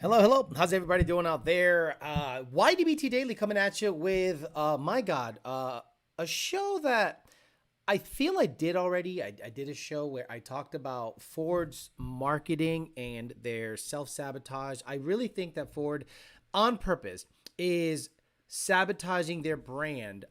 Hello, hello. How's everybody doing out there? YDBT Daily coming at you with, a show that I feel I did already. I did a show where I talked about Ford's marketing and their self-sabotage. I really think that Ford, on purpose, is sabotaging their brand.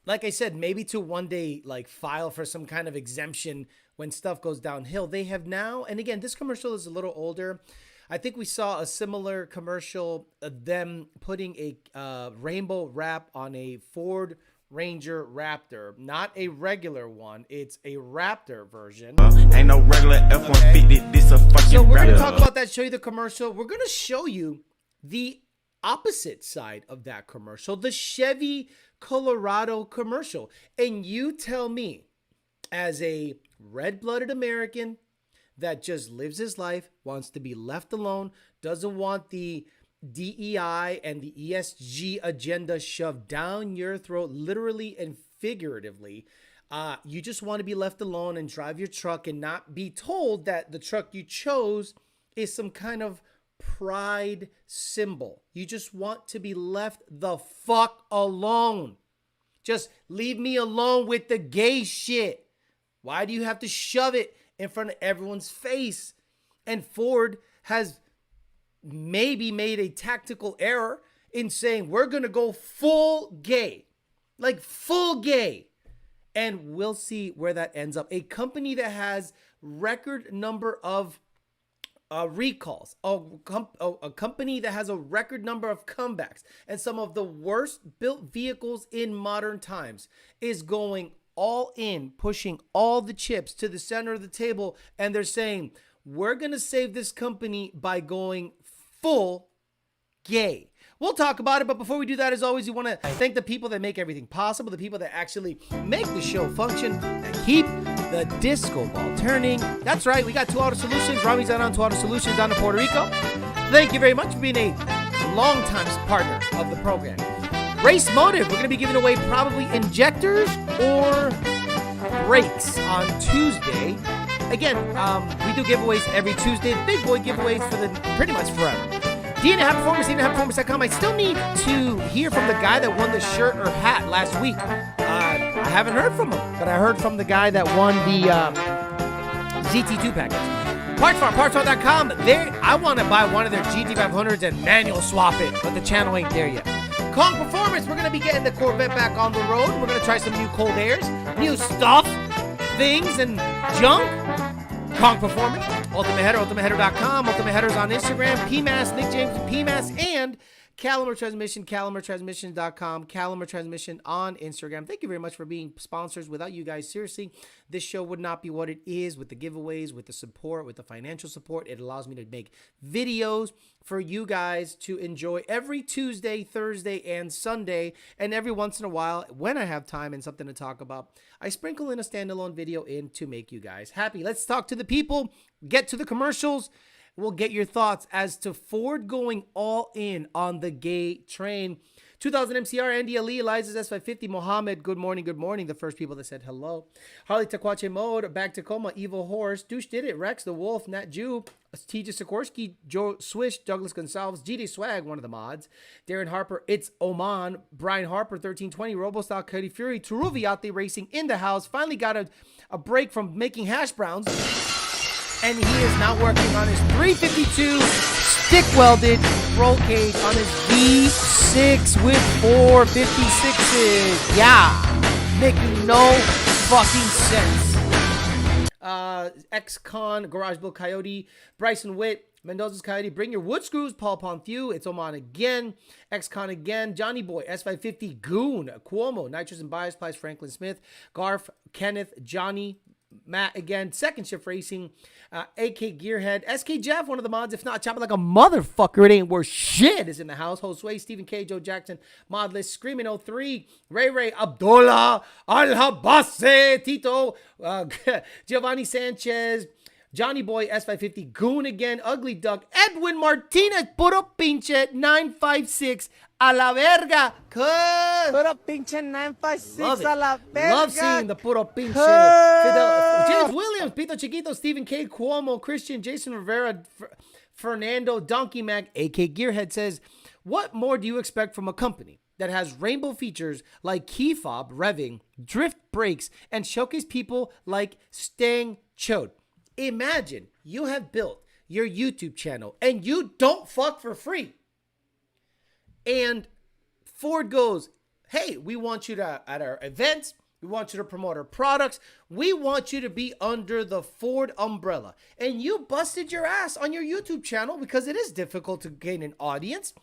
Like I said, maybe to one day like file for some kind of exemption when stuff goes downhill. They have now, and again, this commercial is a little older. I think we saw a similar commercial of them putting a rainbow wrap on a Ford Ranger Raptor, not a regular one. It's a Raptor version. Ain't no regular F-150. This a fucking So we're gonna Raptor. talk about that, show you the commercial. We're gonna show you the opposite side of that commercial, the Chevy Colorado commercial. And you tell me, as a red-blooded American that just lives his life, wants to be left alone, doesn't want the DEI and the ESG agenda shoved down your throat, literally and figuratively. You just want to be left alone and drive your truck and not be told that the truck you chose is some kind of pride symbol. You just want to be left the fuck alone. Just leave me alone with the gay shit. Why do you have to shove it in front of everyone's face? And Ford has maybe made a tactical error in saying we're going to go full gay, like full gay. And we'll see where that ends up. A company that has record number of recalls, a company that has a record number of comebacks, and some of the worst built vehicles in modern times is going all in, pushing all the chips to the center of the table. And they're saying, we're going to save this company by going full gay. We'll talk about it. But before we do that, as always, we want to thank the people that make everything possible, the people that actually make the show function, that keep the disco ball turning. That's right. We got Two Auto Solutions. Rami's on Two Auto Solutions down in Puerto Rico. Thank you very much for being a longtime partner of the program. Race Motive, we're going to be giving away probably injectors or brakes on Tuesday. Again, we do giveaways every Tuesday. Big boy giveaways for the pretty much forever. DNAHperformance, I still need to hear from the guy that won the shirt or hat last week. I haven't heard from him, but I heard from the guy that won the ZT2 package. Partsfarm.com. I want to buy one of their GT500s and manual swap it, but the channel ain't there yet. Kong Performance, we're going to be getting the Corvette back on the road. We're going to try some new cold airs, new stuff, things, and junk. Kong Performance, Ultimate Header, UltimateHeader.com, Ultimate Headers on Instagram, PMAS, Nick James PMAS, and Calimer Transmission, CalimerTransmission.com, Calimer Transmission on Instagram. Thank you very much for being sponsors. Without you guys, seriously, this show would not be what it is with the giveaways, with the support, with the financial support. It allows me to make videos for you guys to enjoy every Tuesday, Thursday, and Sunday. And every once in a while, when I have time and something to talk about, I sprinkle in a standalone video in to make you guys happy. Let's talk to the people, get to the commercials. We'll get your thoughts as to Ford going all in on the gay train. 2000 MCR, Andy Ali, Eliza's S550, Mohammed, good morning, the first people that said hello. Harley Taquache Mode, Back Tacoma, Evil Horse, Douche Did It, Rex, The Wolf, Nat Jew, TJ Sikorsky, Joe Swish, Douglas Gonsalves, GD Swag, one of the mods, Darren Harper, It's Oman, Brian Harper, 1320, Robostock, Cody Fury, Turuvi out there racing in the house, finally got a break from making hash browns. And he is now working on his 352 stick-welded roll cage on his V6 with 456s. Yeah, making no fucking sense. Ex-Con, Garage Bill Coyote, Bryson Witt, Mendoza's Coyote, Bring Your Wood Screws, Paul Ponthieu, It's Oman again, Ex-Con again, Johnny Boy, S550, Goon, Cuomo, Nitrous and Bias, Plies, Franklin Smith, Garf, Kenneth, Johnny, Matt again, Second Shift Racing, AK Gearhead, SK Jeff, one of the mods, if not chopping like a motherfucker, it ain't worth shit, is in the house. Josue, Stephen K, Joe Jackson, Modless, Screaming 03, Ray, Abdullah, Al Habase, Tito, Giovanni Sanchez, Johnny Boy, S550, Goon again, Ugly Duck, Edwin Martinez, puro pinche 956, a la verga, cuz. Puro pinche 956 Love it. a la verga. Love seeing the puro pinche. James Williams, Pito Chiquito, Stephen K. Cuomo, Christian, Jason Rivera, Fernando, Donkey Mac, AK Gearhead says, what more do you expect from a company that has rainbow features like key fob, revving, drift brakes, and showcase people like Stang Chode? Imagine you have built your YouTube channel and you don't fuck for free. And Ford goes, hey, we want you to, at our events, we want you to promote our products. We want you to be under the Ford umbrella. And you busted your ass on your YouTube channel because it is difficult to gain an audience.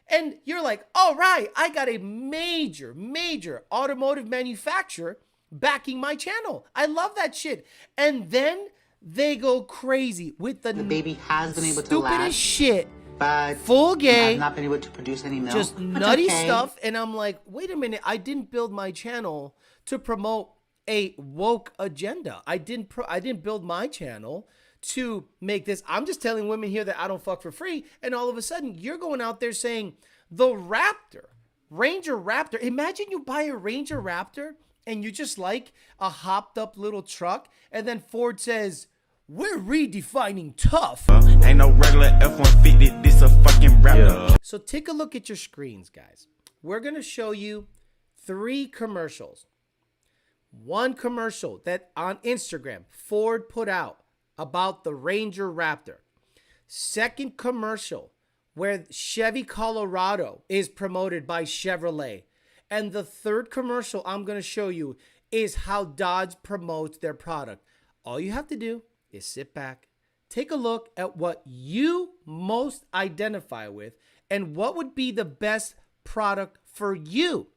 And you're like, all right, I got a major, major automotive manufacturer backing my channel. I love that shit. And then they go crazy with the baby has been able to stupidest last, shit, but full gay, I've not been able to produce any milk. just nutty stuff. And I'm like, wait a minute, I didn't build my channel to promote a woke agenda. I didn't build my channel to make this. I'm just telling women here that I don't fuck for free. And all of a sudden, you're going out there saying the Raptor, Ranger Raptor. Imagine you buy a Ranger Raptor and you just like a hopped up little truck. And then Ford says, we're redefining tough. Ain't no regular F-150, this a fucking Raptor. So take a look at your screens, guys. We're going to show you 3 commercials. One commercial that on Instagram, Ford put out about the Ranger Raptor. Second commercial where Chevy Colorado is promoted by Chevrolet. And the third commercial I'm going to show you is how Dodge promotes their product. All you have to do is sit back, take a look at what you most identify with and what would be the best product for you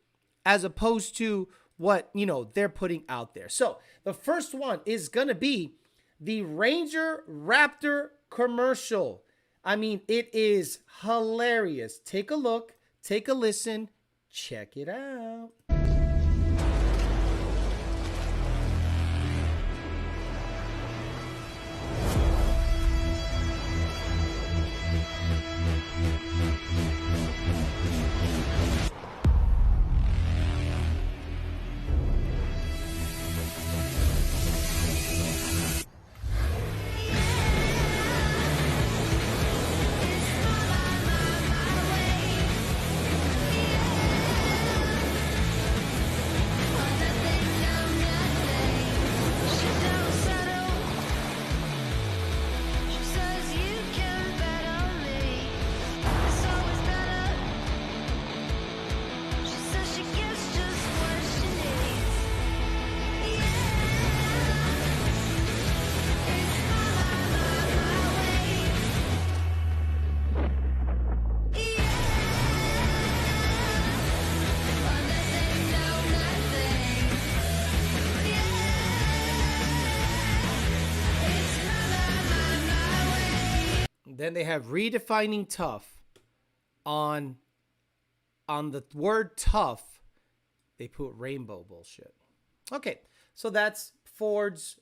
as opposed to what, they're putting out there. So the first one is going to be the Ranger Raptor commercial. I mean, it is hilarious. Take a look, take a listen, check it out. Then they have redefining tough on the word tough. They put rainbow bullshit. Okay, so that's Ford's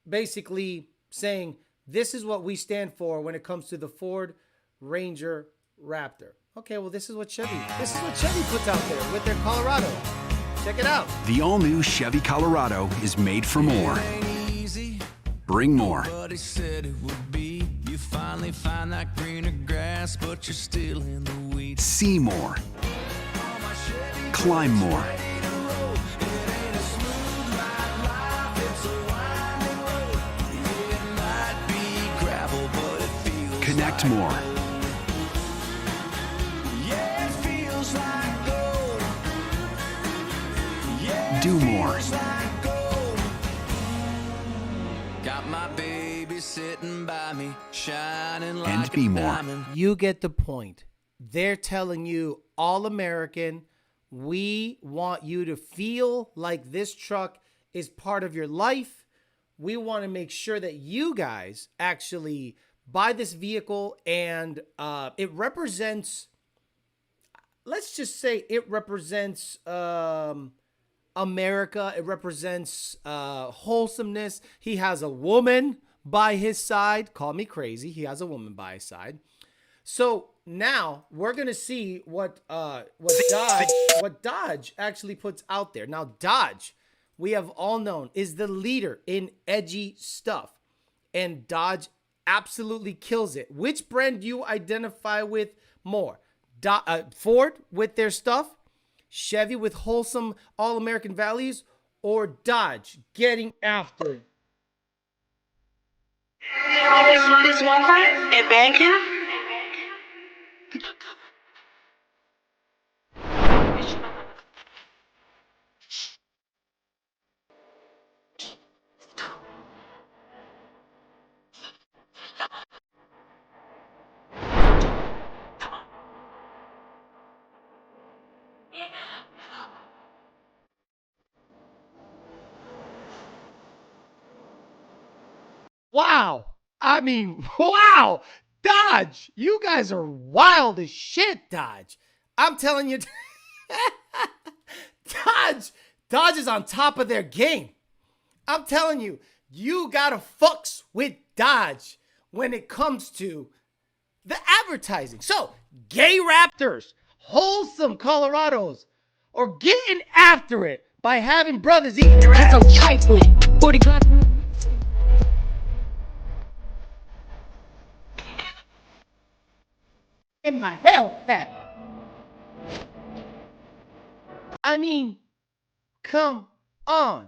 basically saying this is what we stand for when it comes to the Ford Ranger Raptor. Okay, well this is what Chevy puts out there with their Colorado. Check it out. The all-new Chevy Colorado is made for more. Bring more. You finally find that greener grass, but you're still in the weeds. See more. Climb more. Connect more. Do more. Got my baby sitting by me, shining like And be a more. diamond. You get the point. They're telling you, all American, we want you to feel like this truck is part of your life. We want to make sure that you guys actually buy this vehicle, and it represents, let's just say it represents America. It represents wholesomeness. He has a woman by his side. Call me crazy. He has a woman by his side. So now we're gonna see what Dodge actually puts out there. Now Dodge, we have all known, is the leader in edgy stuff, and Dodge absolutely kills it. Which brand do you identify with more? Ford with their stuff, Chevy with wholesome all-American values, or Dodge getting after it? This one part at Bandcamp. Wow. I mean, wow. Dodge, you guys are wild as shit, Dodge. I'm telling you, Dodge is on top of their game. I'm telling you, you gotta fucks with Dodge when it comes to the advertising. So, gay Raptors, wholesome Colorados, or getting after it by having brothers eating their ass. That's some trifling. 40 grand. In my hell, that. I mean, come on.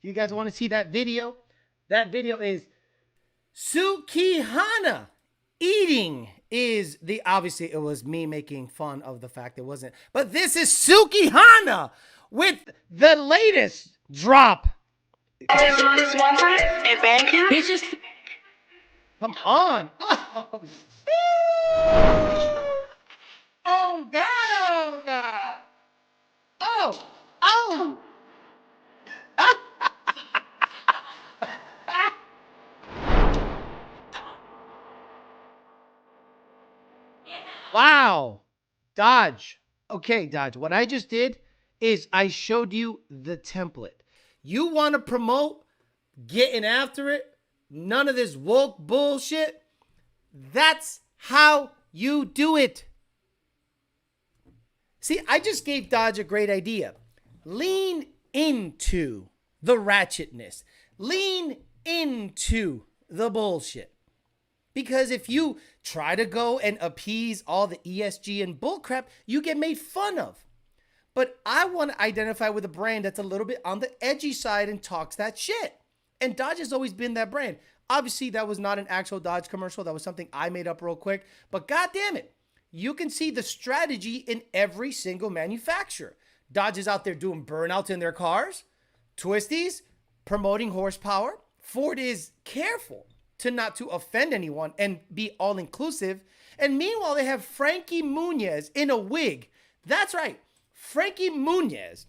You guys want to see that video? That video is Sukihana eating is the, obviously it was me making fun of the fact it wasn't, but this is Sukihana with the latest drop. This one part at Bandcamp. Bitches. Come on. Oh, oh God. Oh God. Oh. Oh. Wow. Dodge. Okay, Dodge. What I just did is I showed you the template. You want to promote getting after it? None of this woke bullshit? That's how you do it. See, I just gave Dodge a great idea. Lean into the ratchetness. Lean into the bullshit. Because if you try to go and appease all the ESG and bullcrap, you get made fun of. But I want to identify with a brand that's a little bit on the edgy side and talks that shit. And Dodge has always been that brand. Obviously, that was not an actual Dodge commercial. That was something I made up real quick. But God damn it, you can see the strategy in every single manufacturer. Dodge is out there doing burnouts in their cars, twisties, promoting horsepower. Ford is careful to not to offend anyone and be all inclusive. And meanwhile, they have Frankie Muniz in a wig. That's right. Frankie Muniz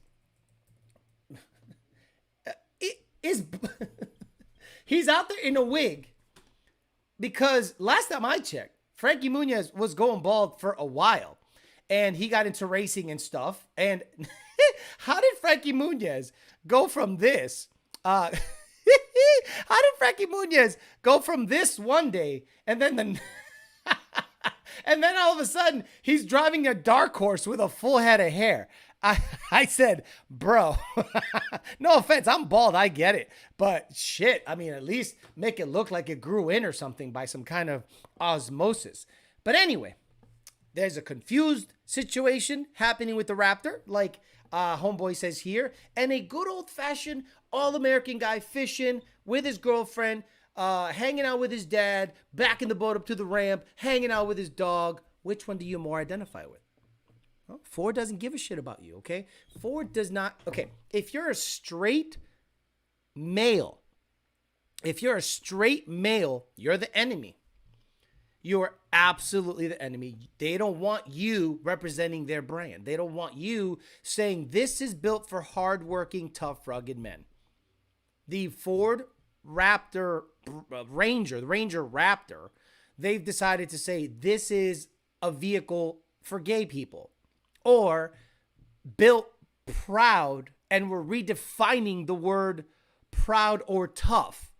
is he's out there in a wig because last time I checked, Frankie Muniz was going bald for a while and he got into racing and stuff. And how did Frankie Muniz go from this? How did Frankie Muniz go from this one day and then and then all of a sudden he's driving a dark horse with a full head of hair? I said, bro, no offense, I'm bald, I get it. But shit, I mean, at least make it look like it grew in or something by some kind of osmosis. But anyway, there's a confused situation happening with the Raptor, like Homeboy says here, and a good old-fashioned all-American guy fishing with his girlfriend, hanging out with his dad, backing the boat up to the ramp, hanging out with his dog. Which one do you more identify with? Well, Ford doesn't give a shit about you, okay? Ford does not. Okay, if you're a straight male, you're the enemy. You're absolutely the enemy. They don't want you representing their brand. They don't want you saying this is built for hardworking, tough, rugged men. The Ford Raptor Ranger, the Ranger Raptor, they've decided to say this is a vehicle for gay people, or built proud, and we're redefining the word proud or tough.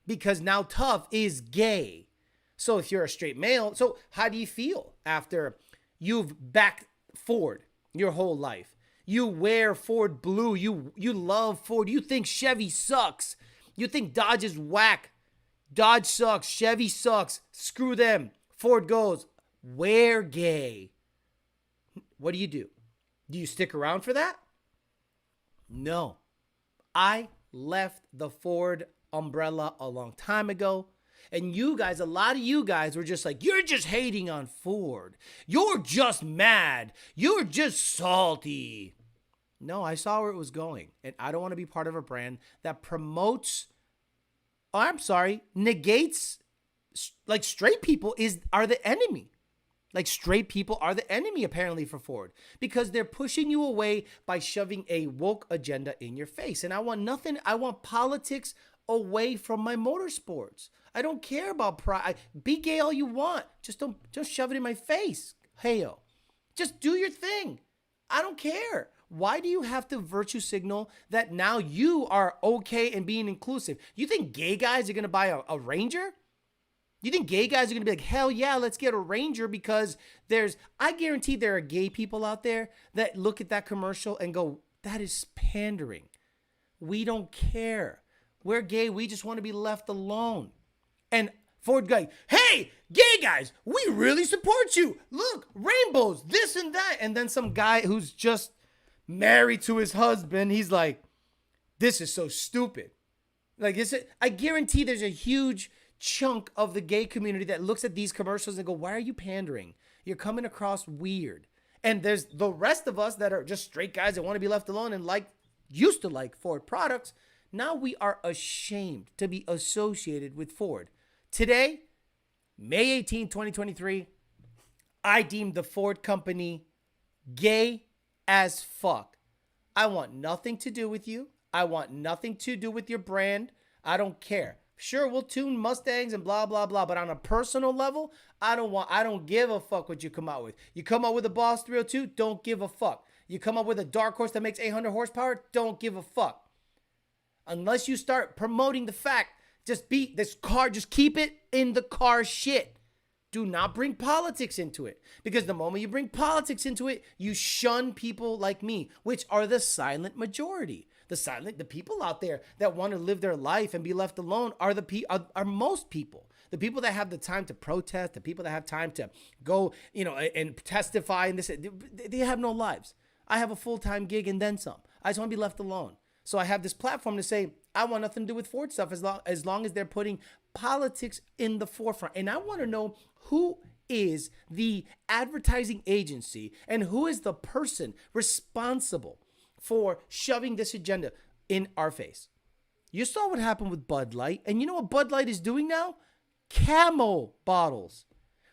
because now tough is gay. So if you're a straight male, so how do you feel after you've backed Ford your whole life? You wear Ford blue. You love Ford. You think Chevy sucks. You think Dodge is whack. Dodge sucks. Chevy sucks. Screw them. Ford goes, we're gay. What do? Do you stick around for that? No. I left the Ford umbrella a long time ago. And you guys, a lot of you guys were just like, you're just hating on Ford. You're just mad. You're just salty. No, I saw where it was going. And I don't want to be part of a brand that promotes, negates, like straight people are the enemy. Like straight people are the enemy apparently for Ford because they're pushing you away by shoving a woke agenda in your face. And I want politics away from my motorsports. I don't care about pride. Be gay all you want. Just shove it in my face. Heyo. Just do your thing. I don't care. Why do you have to virtue signal that now you are okay and being inclusive? You think gay guys are going to buy a Ranger? You think gay guys are going to be like, hell yeah, let's get a Ranger because I guarantee there are gay people out there that look at that commercial and go, that is pandering. We don't care. We're gay. We just want to be left alone. And Ford guy, hey, gay guys, we really support you. Look, rainbows, this and that. And then some guy who's just married to his husband, he's like, this is so stupid. Like, I guarantee there's a huge chunk of the gay community that looks at these commercials and go, why are you pandering? You're coming across weird. And there's the rest of us that are just straight guys that want to be left alone and used to like Ford products. Now we are ashamed to be associated with Ford. Today, May 18, 2023, I deemed the Ford company gay as fuck. I want nothing to do with you. I want nothing to do with your brand. I don't care. Sure, we'll tune Mustangs and blah, blah, blah. But on a personal level, I don't give a fuck what you come out with. You come out with a Boss 302, don't give a fuck. You come up with a dark horse that makes 800 horsepower, don't give a fuck. Unless you start promoting the fact, just keep it in the car shit. Do not bring politics into it. Because the moment you bring politics into it, you shun people like me, which are the silent majority. The people out there that want to live their life and be left alone are most people. The people that have the time to protest, the people that have time to go, and testify and this, they have no lives. I have a full-time gig and then some. I just want to be left alone. So I have this platform to say, I want nothing to do with Ford stuff as long as they're putting politics in the forefront. And I want to know who is the advertising agency and who is the person responsible for shoving this agenda in our face. You saw what happened with Bud Light. And you know what Bud Light is doing now? Camo bottles.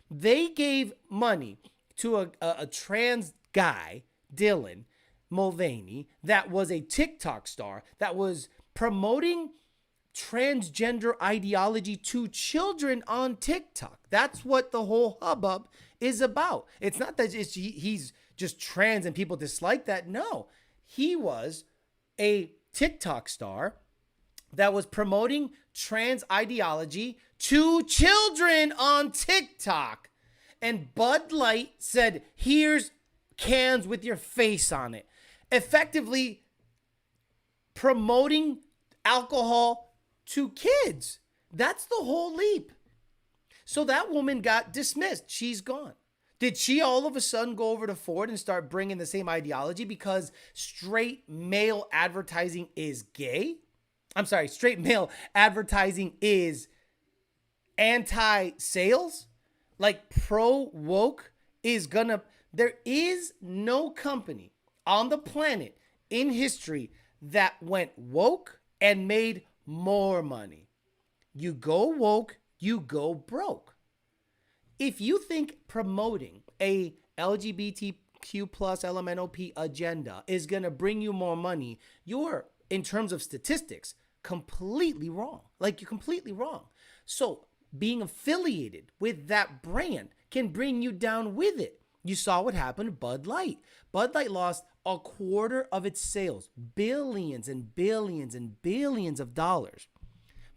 They gave money to a trans guy, Dylan Mulvaney, that was a TikTok star that was promoting transgender ideology to children on TikTok. That's what the whole hubbub is about. It's not that he's just trans and people dislike that. No, he was a TikTok star that was promoting trans ideology to children on TikTok. And Bud Light said, here's cans with your face on it. Effectively promoting alcohol to kids. That's the whole leap. So that woman got dismissed. She's gone. Did she all of a sudden go over to Ford and start bringing the same ideology because straight male advertising is gay? I'm sorry, straight male advertising is anti-sales? Like pro-woke is gonna... There is no company on the planet in history that went woke and made more money. You go woke, you go broke. If you think promoting a LGBTQ plus LMNOP agenda is going to bring you more money, you're, in terms of statistics, completely wrong. Like, you're completely wrong. So being affiliated with that brand can bring you down with it. You saw what happened to Bud Light. Bud Light lost a quarter of its sales, billions and billions and billions of dollars,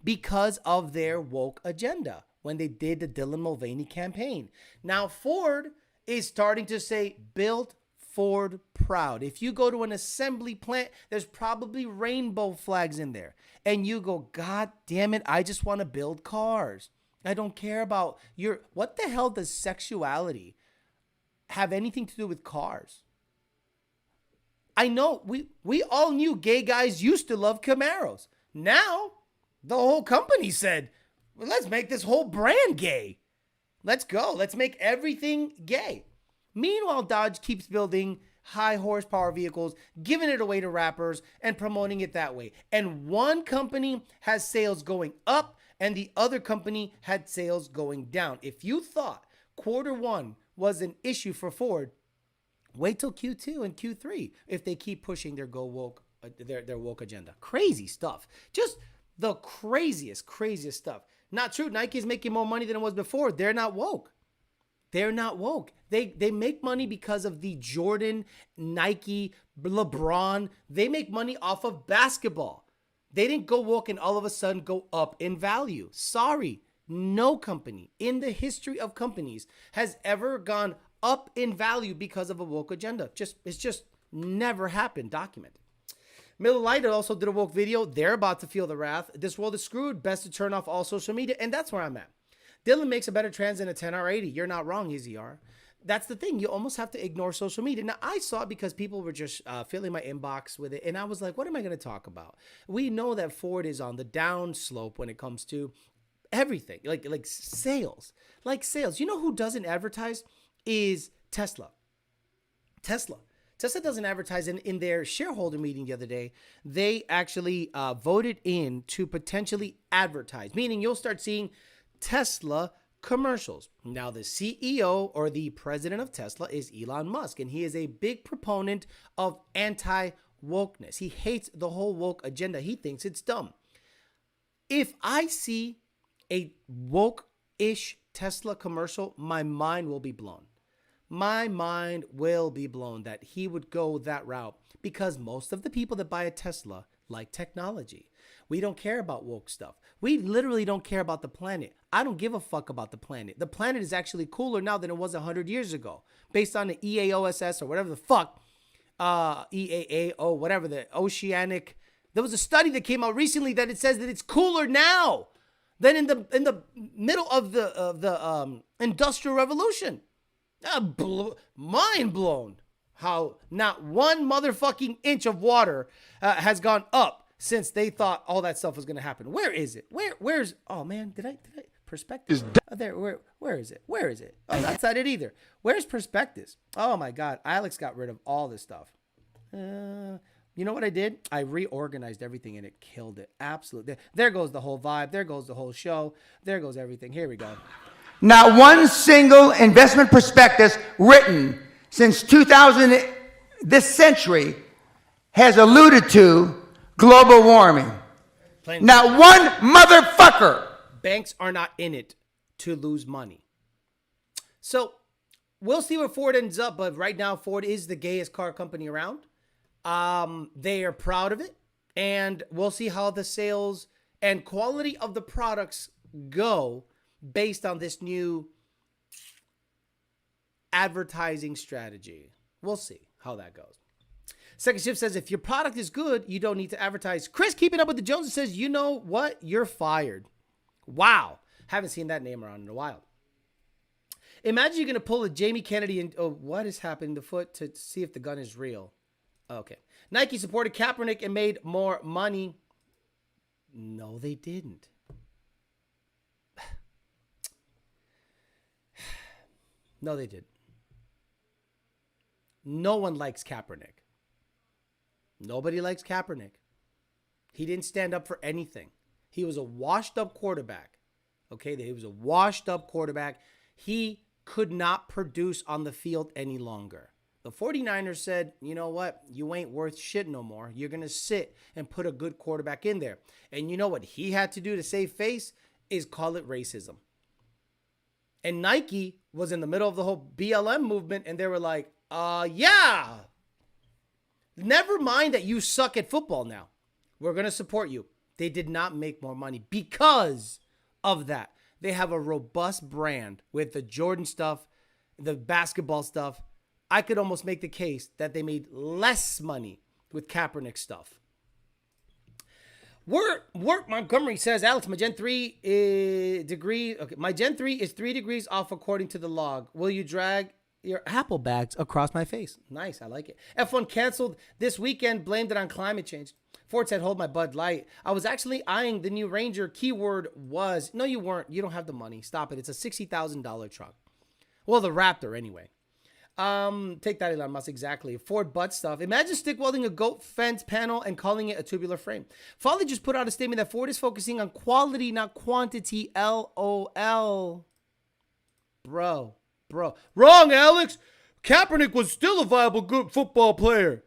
because of their woke agenda when they did the Dylan Mulvaney campaign. Now, Ford is starting to say, build Ford proud. If you go to an assembly plant, there's probably rainbow flags in there. And you go, God damn it, I just want to build cars. I don't care about what the hell does sexuality have anything to do with cars? I know we all knew gay guys used to love Camaros. Now, the whole company said, well, let's make this whole brand gay. Let's go. Let's make everything gay. Meanwhile, Dodge keeps building high horsepower vehicles, giving it away to rappers and promoting it that way. And one company has sales going up and the other company had sales going down. If you thought Q1 was an issue for Ford, wait till Q2 and Q3 if they keep pushing their woke agenda. Crazy stuff. Just the craziest stuff. Not true. Nike is making more money than it was before. They're not woke. They're not woke. They make money because of the Jordan, Nike, LeBron. They make money off of basketball. They didn't go woke and all of a sudden go up in value. Sorry. No company in the history of companies has ever gone up in value because of a woke agenda. It's just never happened. Documented. Miller Lite also did a woke video. They're about to feel the wrath. This world is screwed. Best to turn off all social media. And that's where I'm at. Dylan makes a better trans than a 10R80. You're not wrong, EZR. That's the thing. You almost have to ignore social media. Now, I saw it because people were just filling my inbox with it. And I was like, what am I going to talk about? We know that Ford is on the down slope when it comes to everything. Like sales. Like sales. You know who doesn't advertise? Is Tesla. Tesla doesn't advertise. In their shareholder meeting the other day, they actually voted in to potentially advertise, meaning you'll start seeing Tesla commercials. Now, the CEO or the president of Tesla is Elon Musk, and he is a big proponent of anti-wokeness. He hates the whole woke agenda. He thinks it's dumb. If I see a woke-ish Tesla commercial, my mind will be blown. My mind will be blown that he would go that route because most of the people that buy a Tesla like technology. We don't care about woke stuff. We literally don't care about the planet. I don't give a fuck about the planet. The planet is actually cooler now than it was 100 years ago, based on the EAOSS or whatever the fuck, EAAO, whatever, the oceanic. There was a study that came out recently that it says that it's cooler now than in the middle of the Industrial Revolution. Mind blown how not one motherfucking inch of water has gone up since they thought all that stuff was going to happen. Where is it? Where's, oh man, did I Perspective? There, where is it? Where is it? Oh, that's not it either. Where's Perspectives? Oh my God, Alex got rid of all this stuff. You know what I did? I reorganized everything and it killed it. Absolutely. There goes the whole vibe. There goes the whole show. There goes everything. Here we go. Not one single investment prospectus written since 2000, this century, has alluded to global warming. Not one motherfucker. Banks are not in it to lose money. So we'll see where Ford ends up. But right now, Ford is the gayest car company around. They are proud of it. And we'll see how the sales and quality of the products go based on this new advertising strategy. We'll see how that goes. Second Shift says, if your product is good, you don't need to advertise. Chris, keeping up with the Joneses, says, you know what? You're fired. Wow. Haven't seen that name around in a while. Imagine you're going to pull a Jamie Kennedy and, oh, what is happening to foot to see if the gun is real. Okay. Nike supported Kaepernick and made more money. No, they didn't. No, they didn't. No one likes Kaepernick. Nobody likes Kaepernick. He didn't stand up for anything. He was a washed up quarterback. Okay, he was a washed up quarterback. He could not produce on the field any longer. The 49ers said, you know what? You ain't worth shit no more. You're going to sit and put a good quarterback in there. And you know what he had to do to save face is call it racism. And Nike was in the middle of the whole BLM movement, and they were like, yeah. Never mind that you suck at football now. We're going to support you. They did not make more money because of that. They have a robust brand with the Jordan stuff, the basketball stuff. I could almost make the case that they made less money with Kaepernick stuff. Work Montgomery says, Alex, my Gen 3 degree. Okay, my Gen 3 is 3 degrees off according to the log. Will you drag your Apple bags across my face? Nice, I like it. F1 canceled this weekend, blamed it on climate change. Ford said, hold my Bud Light. I was actually eyeing the new Ranger. Keyword was, no, you weren't. You don't have the money. Stop it. It's a $60,000 truck. Well, the Raptor anyway. Take that, Elon Musk. Exactly. Ford butt stuff. Imagine stick welding a goat fence panel and calling it a tubular frame. Folly just put out a statement that Ford is focusing on quality, not quantity. LOL. Bro. Wrong, Alex. Kaepernick was still a viable good football player.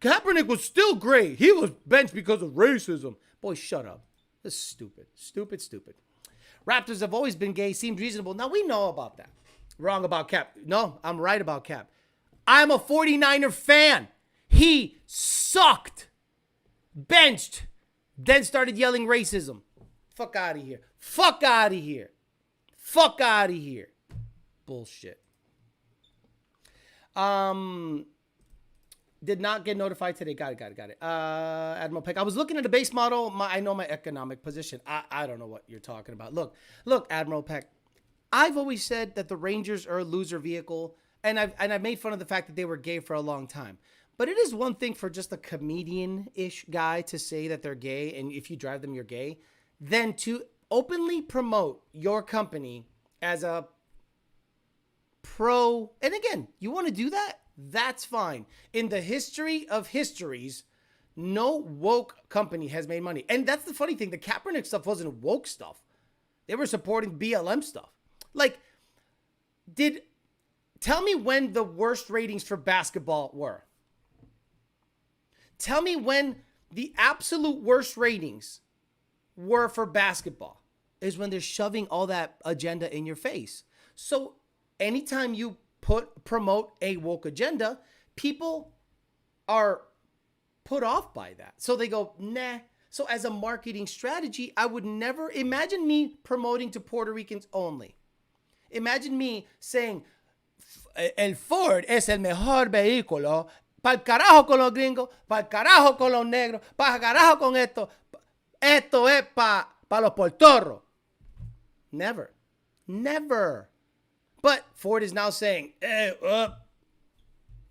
Kaepernick was still great. He was benched because of racism. Boy, shut up. This is stupid. Stupid. Raptors have always been gay. Seemed reasonable. Now, we know about that. Wrong about Cap. No, I'm right about Cap. I'm a 49er fan. He sucked. Benched. Then started yelling racism. Fuck out of here. Fuck out of here. Fuck out of here. Bullshit. Did not get notified today. Got it. Admiral Peck. I was looking at a base model. I know my economic position. I don't know what you're talking about. Look, Admiral Peck. I've always said that the Rangers are a loser vehicle, and I've made fun of the fact that they were gay for a long time. But it is one thing for just a comedian-ish guy to say that they're gay, and if you drive them, you're gay, than to openly promote your company as a pro. And again, you want to do that? That's fine. In the history of histories, no woke company has made money. And that's the funny thing. The Kaepernick stuff wasn't woke stuff. They were supporting BLM stuff. Like, tell me when the worst ratings for basketball were. Tell me when the absolute worst ratings were for basketball is when they're shoving all that agenda in your face. So anytime you promote a woke agenda, people are put off by that. So they go, nah. So as a marketing strategy, I would never imagine me promoting to Puerto Ricans only. Imagine me saying, el Ford es el mejor vehículo, pa'l carajo con los gringos, pa'l carajo con los negros, pa'l carajo con esto. Esto es pa los portorros. Never. But Ford is now saying,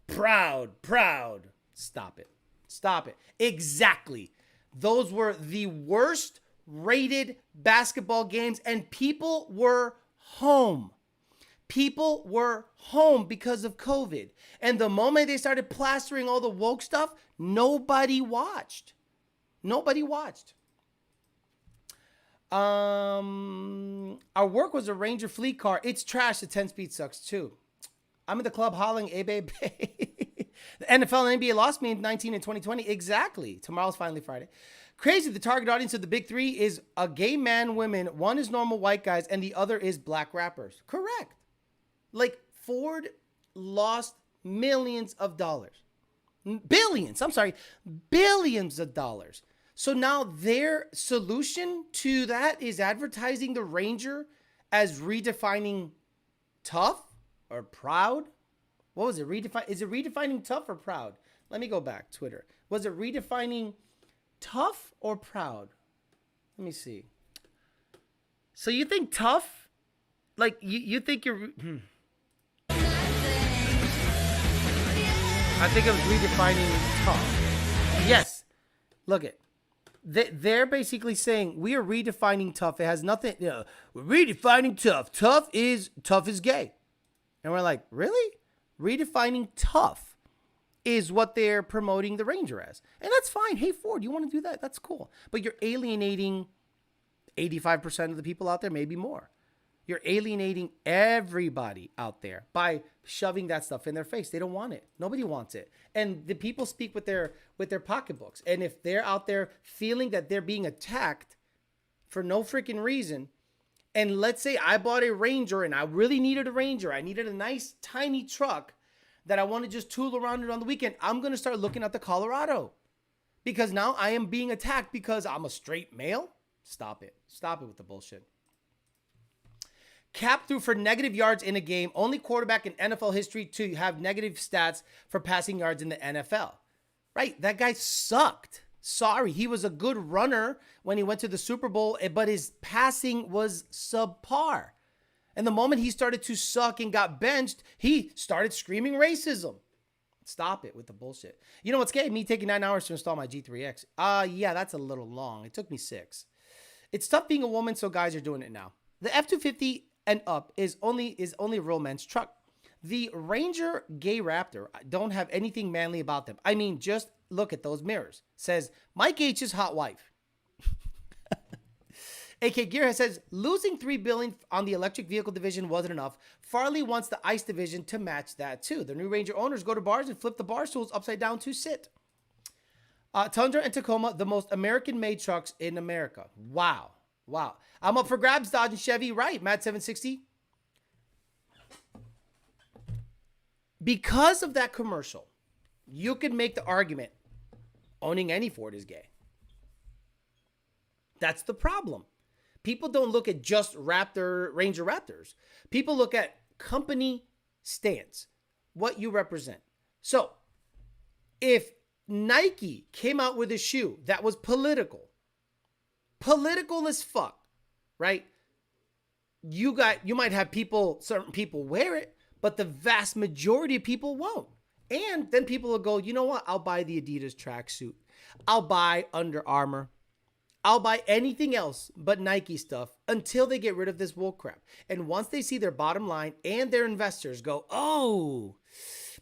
proud. Stop it. Exactly. Those were the worst rated basketball games, and people were home. People were home because of COVID. And the moment they started plastering all the woke stuff, nobody watched. Our work was a Ranger fleet car. It's trash. The 10-speed sucks too. I'm in the club hollering, hey, babe. The NFL and NBA lost me in 19 and 2020. Exactly. Tomorrow's finally Friday. Crazy. The target audience of the big three is a gay man, women. One is normal white guys, and the other is black rappers. Correct. Like, Ford lost millions of dollars. Billions of dollars. So now their solution to that is advertising the Ranger as redefining tough or proud. What was it? Is it redefining tough or proud? Let me go back. Twitter. Was it redefining tough or proud? Let me see. So you think tough? Like you think you're... I think it was redefining tough. Yes. Look it. They're basically saying we are redefining tough. It has nothing, we're redefining tough. Tough is gay. And we're like, really? Redefining tough is what they're promoting the Ranger as. And that's fine. Hey, Ford, you want to do that? That's cool. But you're alienating 85% of the people out there, maybe more. You're alienating everybody out there by shoving that stuff in their face. They don't want it. Nobody wants it. And the people speak with their pocketbooks. And if they're out there feeling that they're being attacked for no freaking reason, and let's say I bought a Ranger and I really needed a Ranger. I needed a nice tiny truck that I want to just tool around it on the weekend. I'm going to start looking at the Colorado because now I am being attacked because I'm a straight male. Stop it. Stop it with the bullshit. Cap threw for negative yards in a game. Only quarterback in NFL history to have negative stats for passing yards in the NFL. Right? That guy sucked. Sorry. He was a good runner when he went to the Super Bowl, but his passing was subpar. And the moment he started to suck and got benched, he started screaming racism. Stop it with the bullshit. You know what's scary? Me taking 9 hours to install my G3X. Yeah, that's a little long. It took me 6. It's tough being a woman, so guys are doing it now. The F-250 and up is only a real men's truck. The Ranger gay Raptor don't have anything manly about them. I mean, just look at those mirrors. Says Mike H's hot wife. AK Gearhead says losing $3 billion on the electric vehicle division wasn't enough. Farley wants the ICE division to match that too. The new Ranger owners go to bars and flip the bar stools upside down to sit. Tundra and Tacoma, the most American-made trucks in America. Wow. I'm up for grabs, Dodge and Chevy. Right, Matt 760. Because of that commercial, you could make the argument owning any Ford is gay. That's the problem. People don't look at just Ranger Raptors. People look at company stance, what you represent. So, if Nike came out with a shoe that was political as fuck, right? You might have certain people wear it, but the vast majority of people won't. And then people will go, you know what? I'll buy the Adidas tracksuit. I'll buy Under Armour. I'll buy anything else but Nike stuff until they get rid of this wool crap. And once they see their bottom line and their investors go, oh,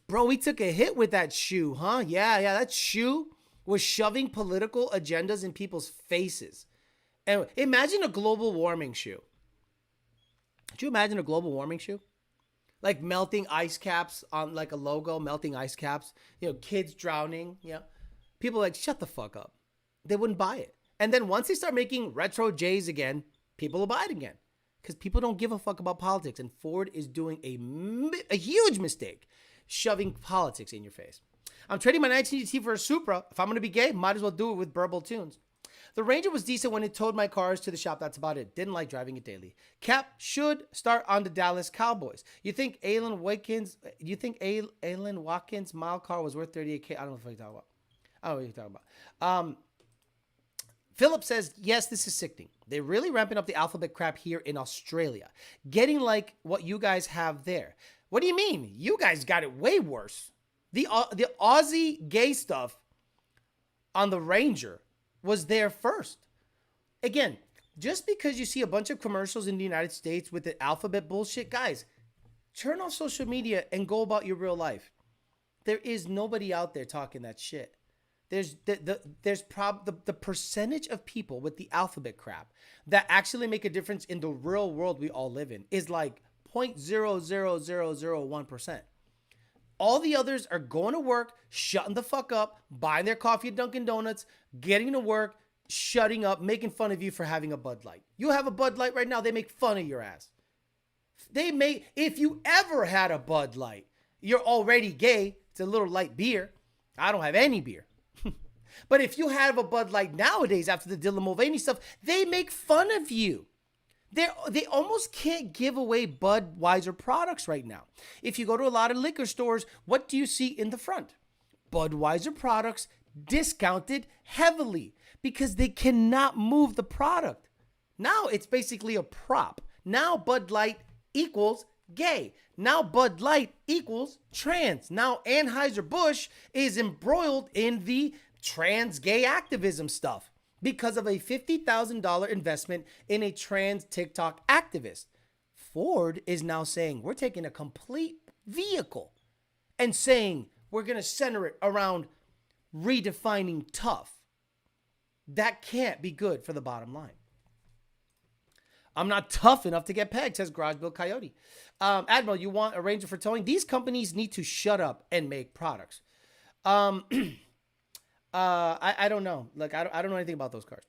bro, we took a hit with that shoe, huh? Yeah, that shoe was shoving political agendas in people's faces. And imagine a global warming shoe. Could you imagine a global warming shoe? Like melting ice caps on like a logo, melting ice caps, kids drowning, People are like, shut the fuck up. They wouldn't buy it. And then once they start making retro J's again, people will buy it again. Because people don't give a fuck about politics. And Ford is doing a huge mistake, shoving politics in your face. I'm trading my 19 GT for a Supra. If I'm going to be gay, might as well do it with burble tunes. The Ranger was decent when it towed my cars to the shop. That's about it. Didn't like driving it daily. Cap should start on the Dallas Cowboys. You think Alan Watkins' mile car was worth $38K? I don't know what you're talking about. I don't know what you're talking about. Philip says, yes, this is sickening. They're really ramping up the alphabet crap here in Australia. Getting like what you guys have there. What do you mean? You guys got it way worse. The Aussie gay stuff on the Ranger was there first. Again, just because you see a bunch of commercials in the United States with the alphabet bullshit, guys, turn off social media and go about your real life. There is nobody out there talking that shit. There's the percentage of people with the alphabet crap that actually make a difference in the real world we all live in is like 0.00001%. All the others are going to work, shutting the fuck up, buying their coffee at Dunkin' Donuts, getting to work, shutting up, making fun of you for having a Bud Light. You have a Bud Light right now, they make fun of your ass. If you ever had a Bud Light, you're already gay. It's a little light beer. I don't have any beer. But if you have a Bud Light nowadays after the Dylan Mulvaney stuff, they make fun of you. They almost can't give away Budweiser products right now. If you go to a lot of liquor stores, what do you see in the front? Budweiser products discounted heavily because they cannot move the product. Now it's basically a prop. Now Bud Light equals gay. Now Bud Light equals trans. Now Anheuser-Busch is embroiled in the trans gay activism stuff because of a $50,000 investment in a trans TikTok activist. Ford is now saying we're taking a complete vehicle and saying we're going to center it around redefining tough. That can't be good for the bottom line. I'm not tough enough to get pegged, says Garage Bill Coyote. Admiral, you want a Ranger for towing? These companies need to shut up and make products. I don't know. Like, I don't know anything about those cars.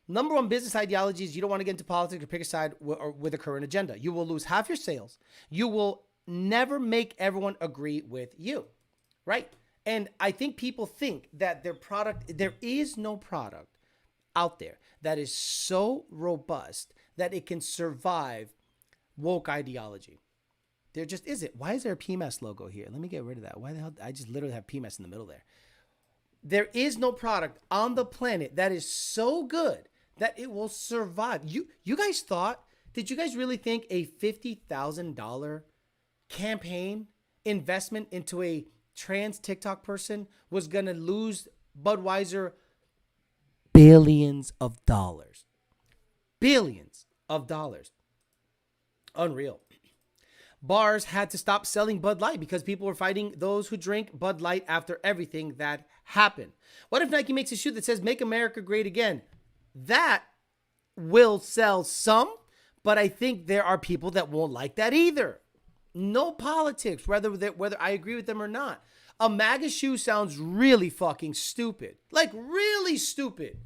Number one business ideology is you don't want to get into politics or pick a side with a current agenda. You will lose half your sales. You will never make everyone agree with you, right? And I think people think that their product, there is no product out there that is so robust that it can survive woke ideology. There just isn't. Why is there a PMS logo here? Let me get rid of that. Why the hell? I just literally have PMS in the middle there. There is no product on the planet that is so good that it will survive. You guys thought, did you guys really think a $50,000 campaign investment into a trans TikTok person was going to lose Budweiser billions of dollars? Billions of dollars. Unreal. Bars had to stop selling Bud Light because people were fighting those who drink Bud Light after everything that happened. What if Nike makes a shoe that says "Make America Great Again"? That will sell some, but I think there are people that won't like that either. No politics, whether I agree with them or not. A MAGA shoe sounds really fucking stupid. Like really stupid.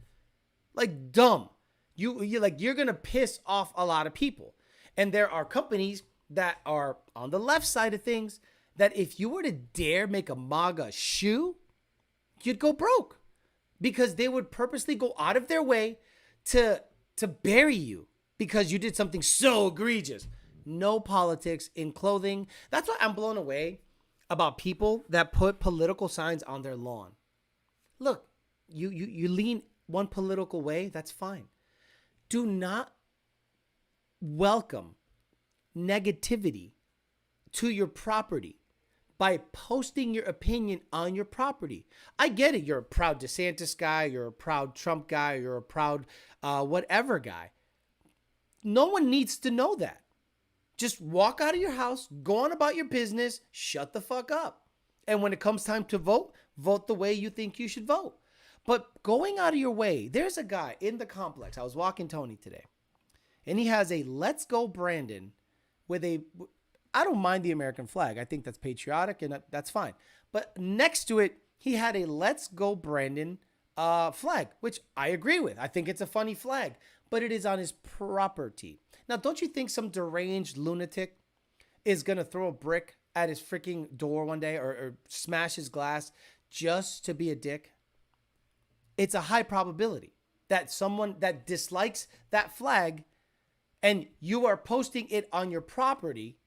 Like dumb. You're gonna piss off a lot of people. And there are companies that are on the left side of things that if you were to dare make a MAGA shoe, you'd go broke because they would purposely go out of their way to bury you because you did something so egregious. No politics in clothing. That's why I'm blown away about people that put political signs on their lawn. Look, you lean one political way, that's fine. Do not welcome negativity to your property by posting your opinion on your property. I get it. You're a proud DeSantis guy. You're a proud Trump guy. You're a proud whatever guy. No one needs to know that. Just walk out of your house, go on about your business, shut the fuck up. And when it comes time to vote, vote the way you think you should vote. But going out of your way, there's a guy in the complex. I was walking Tony today, and he has a "Let's Go Brandon" with I don't mind the American flag. I think that's patriotic and that's fine. But next to it, he had a "Let's Go Brandon" flag, which I agree with. I think it's a funny flag, but it is on his property. Now, don't you think some deranged lunatic is going to throw a brick at his freaking door one day or smash his glass just to be a dick? It's a high probability that someone that dislikes that flag and you are posting it on your property.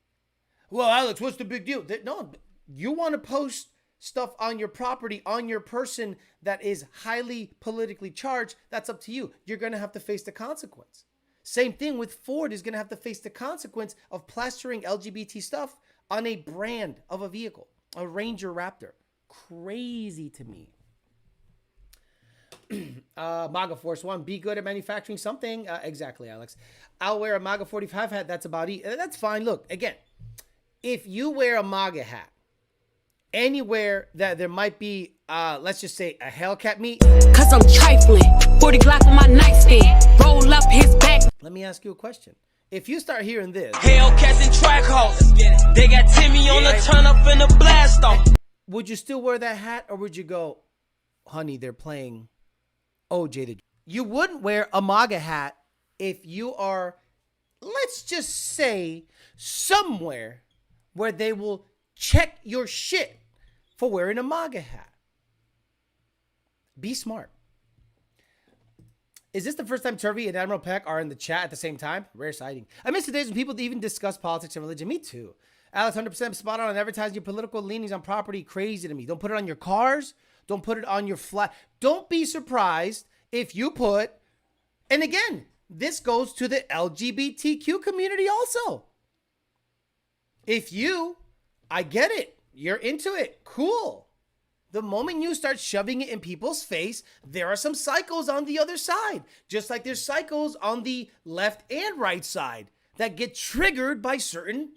Well, Alex, what's the big deal? No, you want to post stuff on your property, on your person that is highly politically charged. That's up to you. You're going to have to face the consequence. Same thing with Ford is going to have to face the consequence of plastering LGBT stuff on a brand of a vehicle, a Ranger Raptor. Crazy to me. MAGA Force One, be good at manufacturing something. Exactly, Alex. I'll wear a MAGA 45 hat. That's about it. That's fine. Look, again, if you wear a MAGA hat anywhere that there might be, let's just say a Hellcat meet. Cause I'm trifling. 40 Glock on my nightstand. Roll up his back. Let me ask you a question. If you start hearing this, Hellcats and track house. They got Timmy on the turn up in the blast off. Would you still wear that hat or would you go, honey, they're playing OJ? You wouldn't wear a MAGA hat if you are, let's just say, somewhere where they will check your shit for wearing a MAGA hat. Be smart. Is this the first time Turvey and Admiral Peck are in the chat at the same time? Rare sighting. I miss the days when people even discuss politics and religion. Me too. Alex, 100% spot on advertising your political leanings on property. Crazy to me. Don't put it on your cars. Don't put it on your flat. Don't be surprised if you put, and again, this goes to the LGBTQ community also. If you, I get it. You're into it. Cool. The moment you start shoving it in people's face, there are some psychos on the other side. Just like there's psychos on the left and right side that get triggered by certain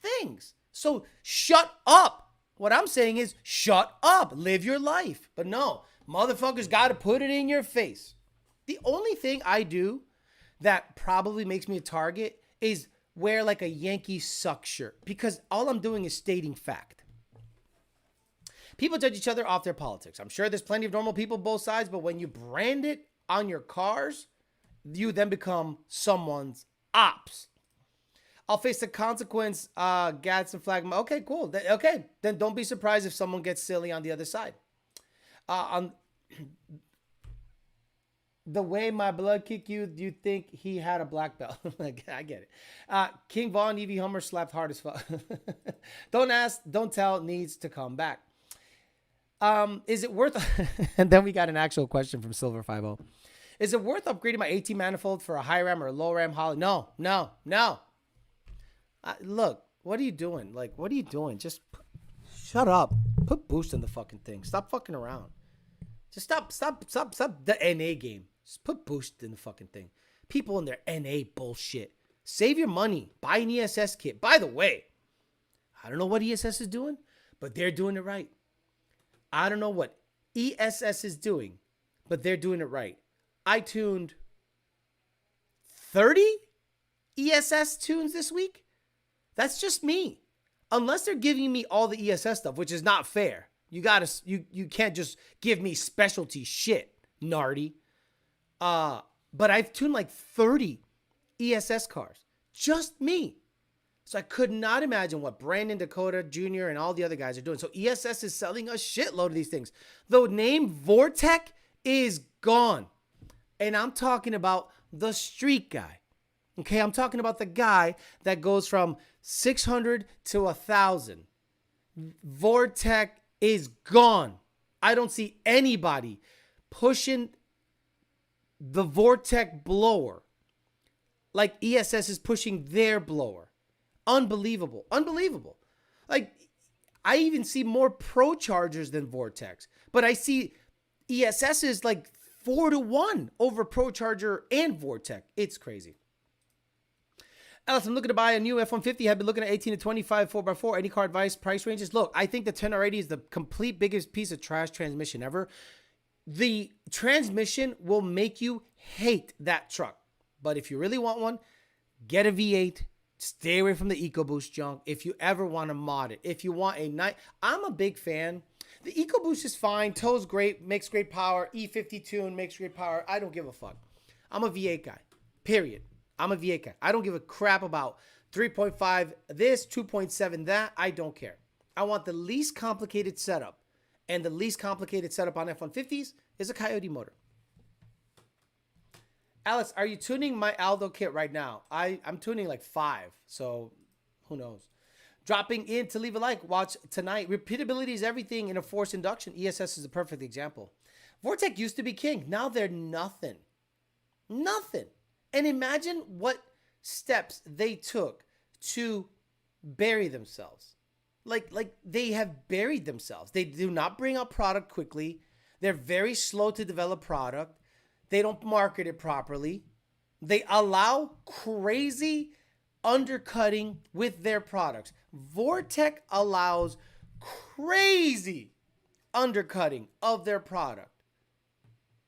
things. So shut up. What I'm saying is shut up. Live your life. But no, motherfuckers got to put it in your face. The only thing I do that probably makes me a target is wear like a Yankee suck shirt. Because all I'm doing is stating fact. People judge each other off their politics. I'm sure there's plenty of normal people both sides, but when you brand it on your cars, you then become someone's ops. I'll face the consequence. Gadsden flag. Okay, cool. Okay, then don't be surprised if someone gets silly on the other side. On the way my blood kicked you, do you think he had a black belt? I get it. King Von, Evie Hummer slapped hard as fuck. Don't ask, don't tell, needs to come back. Is it worth... And then we got an actual question from Silver50. Is it worth upgrading my 18 manifold for a high ram or a low ram Holly? No. Look, what are you doing? Like, what are you doing? Just shut up. Put boost in the fucking thing. Stop fucking around. Just stop the NA game. Just put boost in the fucking thing. People in their NA bullshit. Save your money. Buy an ESS kit. By the way, I don't know what ESS is doing, but they're doing it right. I don't know what ESS is doing, but they're doing it right. I tuned 30 ESS tunes this week. That's just me. Unless they're giving me all the ESS stuff, which is not fair. You can't just give me specialty shit, Nardy. But I've tuned like 30 ESS cars. Just me. So I could not imagine what Brandon Dakota Jr. and all the other guys are doing. So ESS is selling a shitload of these things. The name Vortec is gone. And I'm talking about the street guy. Okay, I'm talking about the guy that goes from 600 to 1,000. Vortec is gone. I don't see anybody pushing the Vortec blower like ESS is pushing their blower. Unbelievable. Like, I even see more Pro Chargers than Vortex, but I see ESS is like 4-1 over Pro Charger and Vortec. It's crazy. Alice, I'm looking to buy a new F-150. I've been looking at 18 to 25 4x4. Any car advice, price ranges? Look, I think the 10R80 is the complete biggest piece of trash transmission ever. The transmission will make you hate that truck. But if you really want one, get a V8. Stay away from the EcoBoost junk. If you ever want to mod it. If you want a night, I'm a big fan. The EcoBoost is fine. Tow's great. Makes great power. E50 tune makes great power. I don't give a fuck. I'm a V8 guy. Period. I'm a V8 guy. I don't give a crap about 3.5 this, 2.7 that. I don't care. I want the least complicated setup. And the least complicated setup on F-150s is a Coyote motor. Alex, are you tuning my Aldo kit right now? I'm tuning like 5, so who knows? Dropping in to leave a like. Watch tonight. Repeatability is everything in a forced induction. ESS is a perfect example. Vortec used to be king. Now they're nothing. Nothing. And imagine what steps they took to bury themselves. Like they have buried themselves. They do not bring out product quickly. They're very slow to develop product. They don't market it properly. They allow crazy undercutting with their products. Vortec allows crazy undercutting of their product.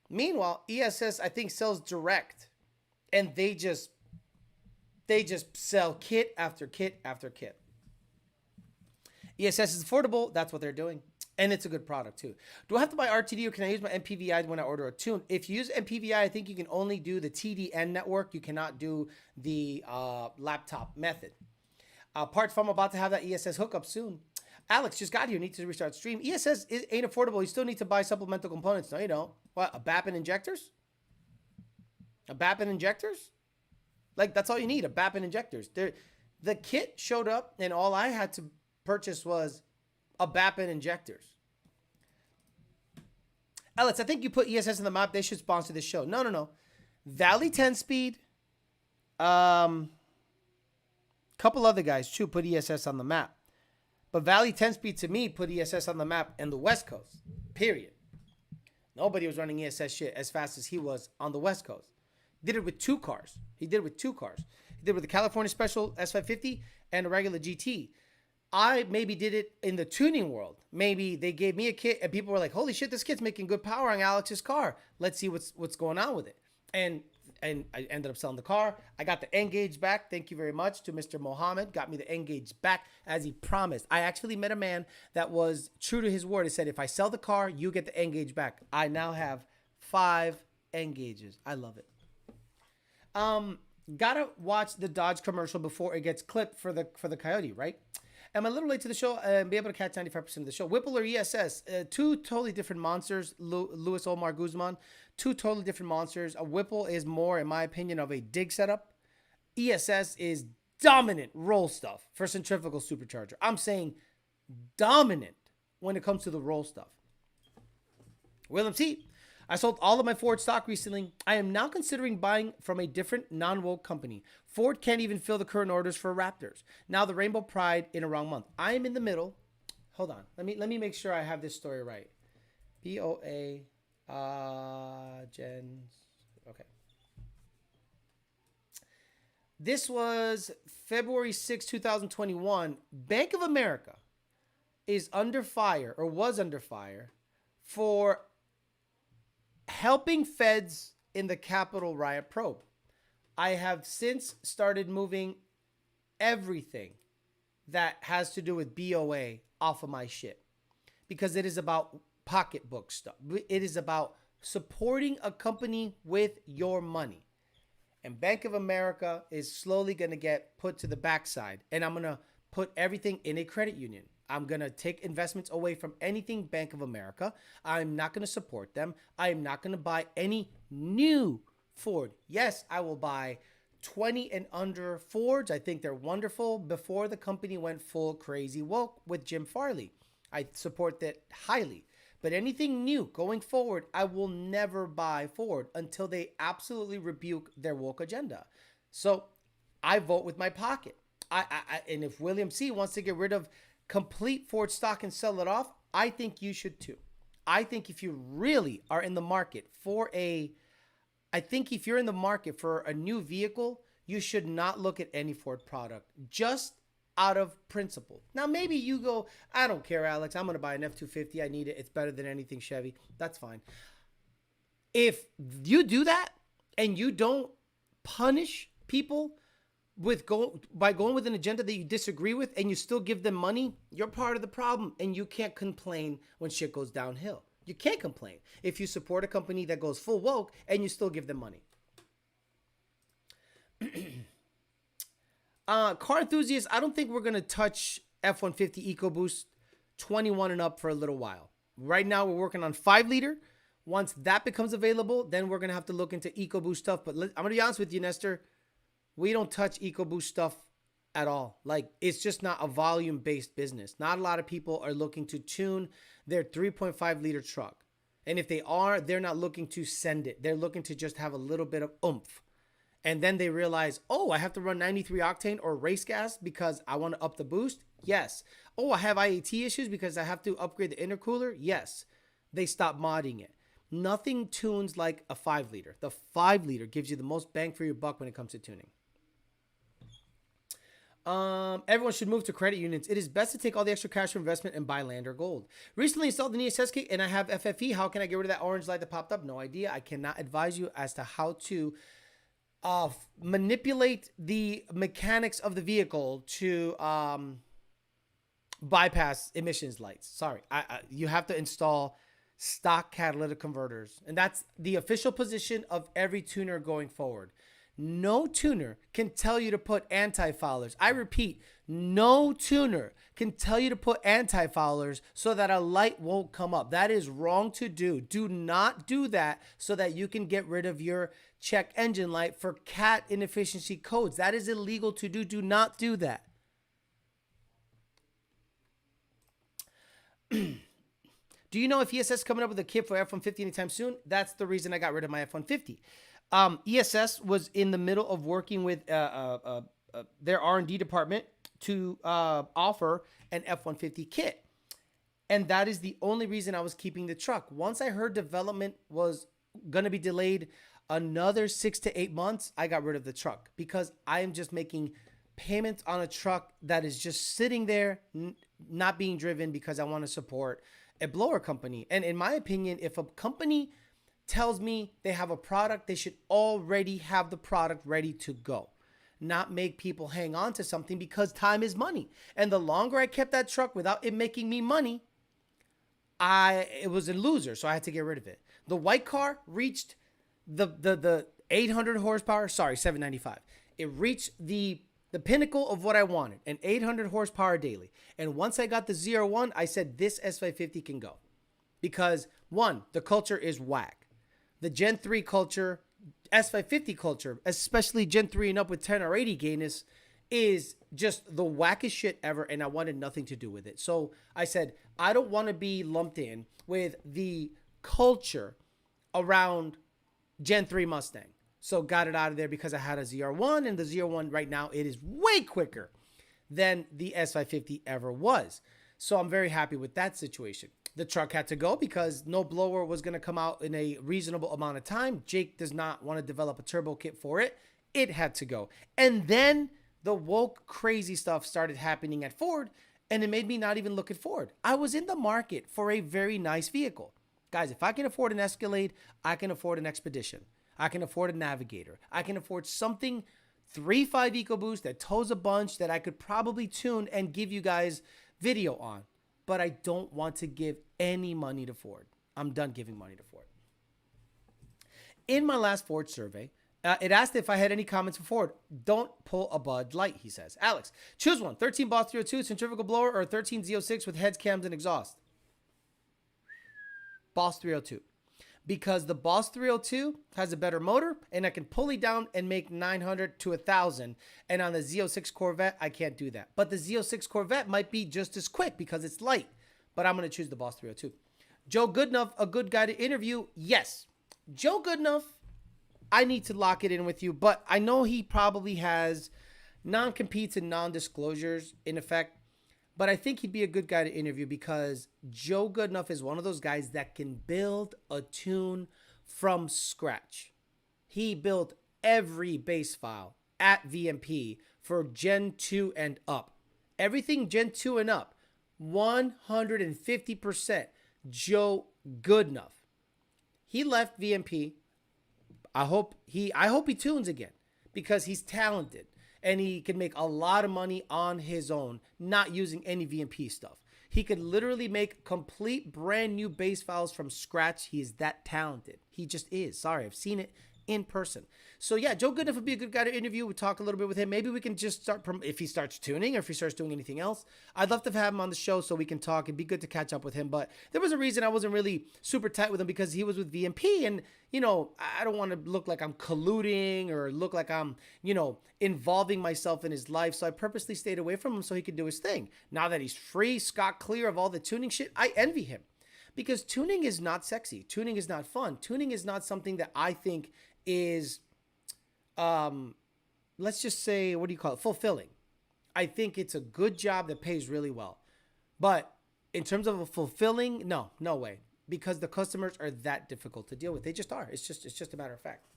Meanwhile, ESS, I think, sells direct. And they just sell kit after kit after kit. ESS is affordable. That's what they're doing. And it's a good product too. Do I have to buy RTD or can I use my MPVI when I order a tune? If you use MPVI, I think you can only do the TDN network. You cannot do the laptop method. Apart from about to have that ESS hookup soon. Alex just got here. Need to restart stream. ESS ain't affordable. You still need to buy supplemental components. No, you don't. What? A BAP and injectors? A BAP and injectors? Like, that's all you need. A BAP and injectors. The kit showed up and all I had to purchase was a BAP and injectors. Alex, I think you put ESS in the map. They should sponsor this show. No. Valley 10 speed. Couple other guys too put ESS on the map. But Valley 10 speed to me put ESS on the map in the West Coast. Period. Nobody was running ESS shit as fast as he was on the West Coast. He did it with 2 cars. He did it with the California Special S550 and a regular GT. I maybe did it in the tuning world. Maybe they gave me a kit and people were like, holy shit, this kit's making good power on Alex's car. Let's see what's going on with it. And I ended up selling the car. I got the N-Gauge back. Thank you very much to Mr. Mohammed. Got me the N-Gauge back as he promised. I actually met a man that was true to his word. He said, if I sell the car, you get the N-Gauge back. I now have 5 N-Gauges. I love it. Gotta watch the Dodge commercial before it gets clipped for the Coyote, right? I'm a little late to the show and be able to catch 95% of the show. Whipple or ESS, two totally different monsters. Luis Omar Guzman, two totally different monsters. A Whipple is more, in my opinion, of a dig setup. ESS is dominant roll stuff for centrifugal supercharger. I'm saying dominant when it comes to the roll stuff. William T. I sold all of my Ford stock recently. I am now considering buying from a different non-woke company. Ford can't even fill the current orders for Raptors. Now the Rainbow Pride in a wrong month. I am in the middle. Hold on. Let me make sure I have this story right. BOA Gens. Okay. This was February 6, 2021. Bank of America is under fire, or was under fire, for helping feds in the Capitol riot probe. I have since started moving everything that has to do with BOA off of my shit, because it is about pocketbook stuff. It is about supporting a company with your money. And Bank of America is slowly going to get put to the backside. And I'm going to put everything in a credit union. I'm going to take investments away from anything Bank of America. I'm not going to support them. I am not going to buy any new Ford. Yes, I will buy 20 and under Fords. I think they're wonderful. Before the company went full crazy woke with Jim Farley, I support that highly. But anything new going forward, I will never buy Ford until they absolutely rebuke their woke agenda. So I vote with my pocket. And if William C. wants to get rid of complete Ford stock and sell it off, I think you should too. I think if you really are in the market for a new vehicle, you should not look at any Ford product, just out of principle. Now, maybe you go, I don't care, Alex. I'm going to buy an F-250. I need it. It's better than anything Chevy. That's fine. If you do that and you don't punish people by going with an agenda that you disagree with and you still give them money, you're part of the problem, and you can't complain when shit goes downhill. You can't complain if you support a company that goes full woke and you still give them money. Car enthusiasts, I don't think we're going to touch F-150 EcoBoost 21 and up for a little while. Right now, we're working on 5-liter. Once that becomes available, then we're going to have to look into EcoBoost stuff. But I'm going to be honest with you, Nestor. We don't touch EcoBoost stuff at all. Like, it's just not a volume-based business. Not a lot of people are looking to tune their 3.5-liter truck. And if they are, they're not looking to send it. They're looking to just have a little bit of oomph. And then they realize, oh, I have to run 93 octane or race gas because I want to up the boost? Yes. Oh, I have IAT issues because I have to upgrade the intercooler? Yes. They stop modding it. Nothing tunes like a 5-liter. The 5-liter gives you the most bang for your buck when it comes to tuning. Everyone should move to credit unions. It is best to take all the extra cash for investment and buy land or gold. Recently installed an ESS kit and I have FFE. How can I get rid of that orange light that popped up? No idea. I cannot advise you as to how to manipulate the mechanics of the vehicle to bypass emissions lights. Sorry, you have to install stock catalytic converters, and that's the official position of every tuner going forward. No tuner can tell you to put anti-foulers. I repeat, no tuner can tell you to put anti-foulers so that a light won't come up. That is wrong to do. Do not do that so that you can get rid of your check engine light for CAT inefficiency codes. That is illegal to do. Do not do that. Do you know if ESS is coming up with a kit for F-150 anytime soon? That's the reason I got rid of my F-150. ESS was in the middle of working with their R&D department to offer an F-150 kit. And that is the only reason I was keeping the truck. Once I heard development was going to be delayed another 6 to 8 months, I got rid of the truck because I am just making payments on a truck that is just sitting there, not being driven because I want to support a blower company. And in my opinion, if a company tells me they have a product, they should already have the product ready to go. Not make people hang on to something because time is money. And the longer I kept that truck without it making me money, it was a loser, so I had to get rid of it. The white car reached the 800 horsepower, sorry, 795. It reached the pinnacle of what I wanted, an 800 horsepower daily. And once I got the ZR1, I said this S550 can go. Because one, the culture is whack. The Gen 3 culture, S550 culture, especially Gen 3 and up with 10 or 80 gayness, is just the wackest shit ever, and I wanted nothing to do with it. So I said, I don't want to be lumped in with the culture around Gen 3 Mustang. So got it out of there because I had a ZR1, and the ZR1 right now, it is way quicker than the S550 ever was. So I'm very happy with that situation. The truck had to go because no blower was going to come out in a reasonable amount of time. Jake does not want to develop a turbo kit for it. It had to go. And then the woke crazy stuff started happening at Ford, and it made me not even look at Ford. I was in the market for a very nice vehicle. Guys, if I can afford an Escalade, I can afford an Expedition. I can afford a Navigator. I can afford something 3.5 EcoBoost that tows a bunch that I could probably tune and give you guys video on. But I don't want to give any money to Ford. I'm done giving money to Ford. In my last Ford survey, it asked if I had any comments for Ford. Don't pull a Bud Light, he says. Alex, choose one. 13 Boss 302 centrifugal blower or 13 Z06 with heads, cams, and exhaust. Boss 302. Because the Boss 302 has a better motor, and I can pulley down and make 900 to 1,000. And on the Z06 Corvette, I can't do that. But the Z06 Corvette might be just as quick because it's light. But I'm going to choose the Boss 302. Joe Goodenough, a good guy to interview? Yes. Joe Goodenough, I need to lock it in with you. But I know he probably has non-competes and non-disclosures in effect. But I think he'd be a good guy to interview because Joe Goodenough is one of those guys that can build a tune from scratch. He built every base file at VMP for Gen 2 and up. Everything Gen 2 and up, 150% Joe Goodenough. He left VMP. I hope he tunes again because he's talented. And he can make a lot of money on his own, not using any VMP stuff. He could literally make complete brand new bass files from scratch. He is that talented. He just is. Sorry, I've seen it in person. So yeah, Joe Goodenough would be a good guy to interview. We'll talk a little bit with him. Maybe we can just start if he starts tuning or if he starts doing anything else. I'd love to have him on the show so we can talk. It'd be good to catch up with him. But there was a reason I wasn't really super tight with him because he was with VMP. And, you know, I don't want to look like I'm colluding or look like I'm, you know, involving myself in his life. So I purposely stayed away from him so he could do his thing. Now that he's free, scot clear of all the tuning shit, I envy him. Because tuning is not sexy. Tuning is not fun. Tuning is not something that I think is, let's just say, what do you call it? Fulfilling. I think it's a good job that pays really well. But in terms of a fulfilling, no way. Because the customers are that difficult to deal with. They just are. It's just a matter of fact.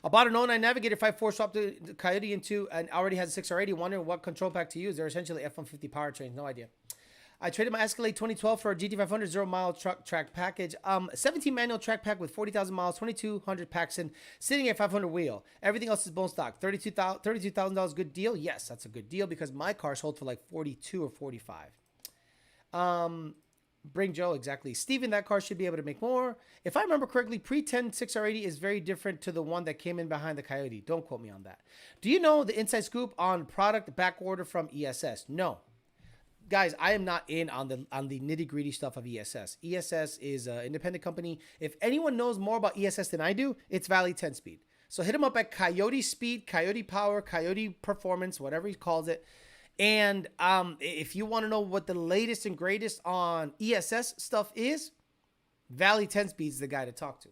I bought an 09 Navigator 5.4, swapped the Coyote into, and already has a 6R80. Wondering what control pack to use. They're essentially F-150 powertrains. No idea. I traded my Escalade 2012 for a GT500 0-mile truck track package. 17 manual track pack with 40,000 miles, 2,200 packs in, sitting at 500 wheel. Everything else is bone stock. $32,000 good deal? Yes, that's a good deal because my car sold for like 42 or 45. Bring Joe, exactly. Steven, that car should be able to make more. If I remember correctly, pre-10 6R80 is very different to the one that came in behind the Coyote. Don't quote me on that. Do you know the inside scoop on product back order from ESS? No. Guys, I am not in on the nitty-gritty stuff of ESS. ESS is an independent company. If anyone knows more about ESS than I do, it's Valley 10 Speed. So hit him up at Coyote Speed, Coyote Power, Coyote Performance, whatever he calls it. And if you want to know what the latest and greatest on ESS stuff is, Valley 10 Speed is the guy to talk to.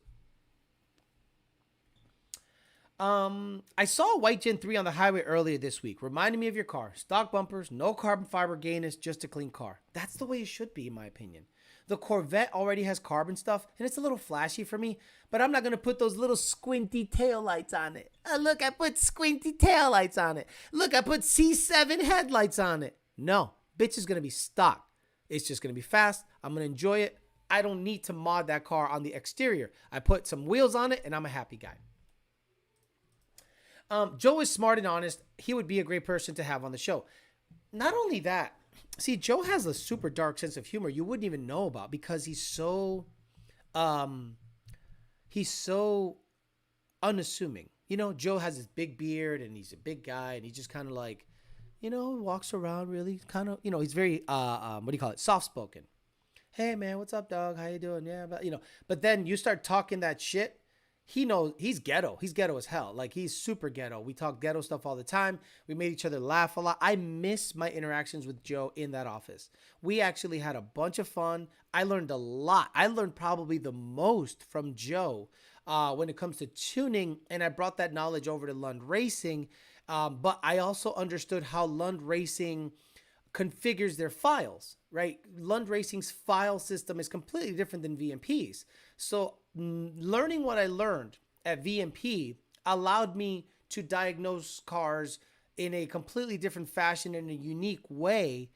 I saw a white Gen 3 on the highway earlier this week. Reminded me of your car. Stock bumpers, no carbon fiber gayness, just a clean car. That's the way it should be, in my opinion. The Corvette already has carbon stuff, and it's a little flashy for me, but I'm not going to put those little squinty taillights on it. Look, I put squinty taillights on it. Look, I put C7 headlights on it. No, bitch is going to be stock. It's just going to be fast. I'm going to enjoy it. I don't need to mod that car on the exterior. I put some wheels on it, and I'm a happy guy. Joe is smart and honest. He would be a great person to have on the show. Not only that, see, Joe has a super dark sense of humor you wouldn't even know about because he's so unassuming. You know, Joe has this big beard and he's a big guy and he just kind of like, you know, walks around really kind of, you know, he's very, what do you call it? Soft spoken. Hey man, what's up, dog? How you doing? Yeah, but you know, but then you start talking that shit. He knows he's ghetto. He's ghetto as hell. Like he's super ghetto. We talk ghetto stuff all the time. We made each other laugh a lot. I miss my interactions with Joe in that office. We actually had a bunch of fun. I learned a lot. I learned probably the most from Joe when it comes to tuning. And I brought that knowledge over to Lund Racing. But I also understood how Lund Racing configures their files, right? Lund Racing's file system is completely different than VMP's. So learning what I learned at VMP allowed me to diagnose cars in a completely different fashion, in a unique way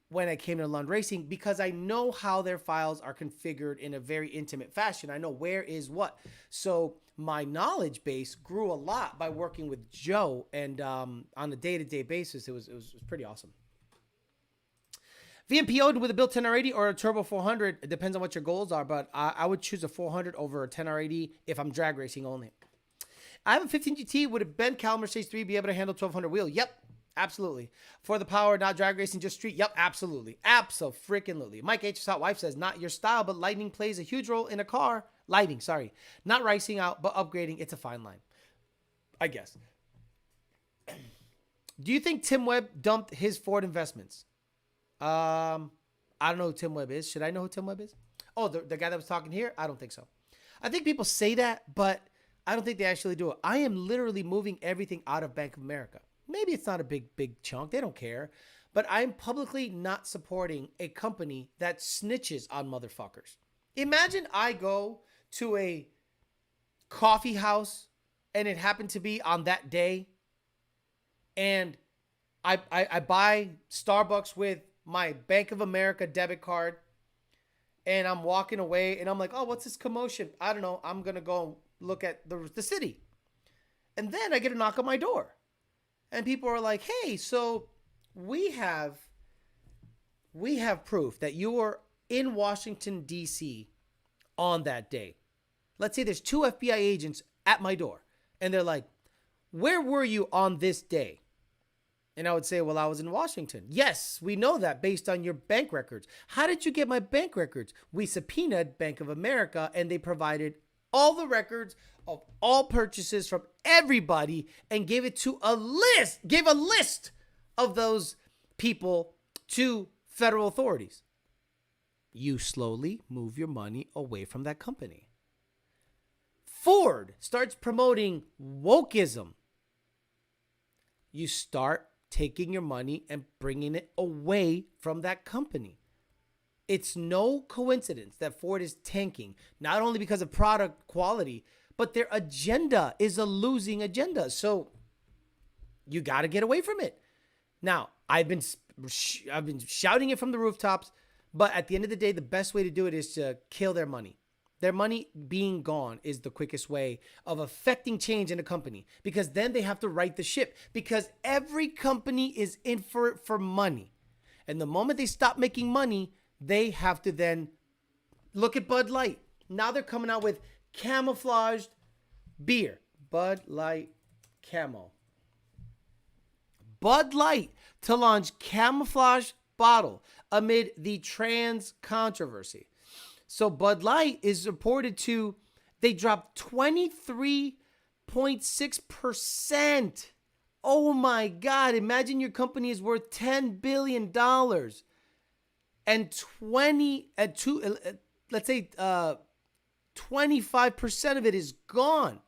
when I came to Lund Racing, because I know how their files are configured in a very intimate fashion. I know where is what. So my knowledge base grew a lot by working with Joe, and on a day-to-day basis, it was pretty awesome. VMPO'd with a built 10R80 or a turbo 400. It depends on what your goals are, but I would choose a 400 over a 10R80 if I'm drag racing only. I have a 15 GT. Would a bent Cal Mercedes 3 be able to handle 1200 wheel? Yep, absolutely. For the power, not drag racing, just street. Yep, absolutely. Abso-freaking-lutely. Mike H's hot wife says, not your style, but lighting plays a huge role in a car. Lighting, sorry. Not racing out, but upgrading. It's a fine line, I guess. Do you think Tim Webb dumped his Ford investments? I don't know who Tim Webb is. Should I know who Tim Webb is? Oh, the guy that was talking here? I don't think so. I think people say that, but I don't think they actually do it. I am literally moving everything out of Bank of America. Maybe it's not a big chunk. They don't care. But I'm publicly not supporting a company that snitches on motherfuckers. Imagine I go to a coffee house and it happened to be on that day, and I buy Starbucks with my Bank of America debit card, and I'm walking away and I'm like, oh, what's this commotion? I don't know. I'm going to go look at the city. And then I get a knock on my door and people are like, hey, so we have proof that you were in Washington, D.C. on that day. Let's say there's 2 FBI agents at my door and they're like, where were you on this day? And I would say, well, I was in Washington. Yes, we know that based on your bank records. How did you get my bank records? We subpoenaed Bank of America and they provided all the records of all purchases from everybody and gave a list of those people to federal authorities. You slowly move your money away from that company. Ford starts promoting wokeism. You start taking your money and bringing it away from that company. It's no coincidence that Ford is tanking, not only because of product quality, but their agenda is a losing agenda. So you got to get away from it. Now, I've been shouting it from the rooftops, but at the end of the day, the best way to do it is to kill their money. Their money being gone is the quickest way of affecting change in a company, because then they have to right the ship, because every company is in for it for money. And the moment they stop making money, they have to then look at Bud Light. Now they're coming out with camouflaged beer. Bud Light Camo. Bud Light to launch camouflage bottle amid the trans controversy. So Bud Light is reported to, they dropped 23.6%. Oh my God. Imagine your company is worth $10 billion. And 25% of it is gone.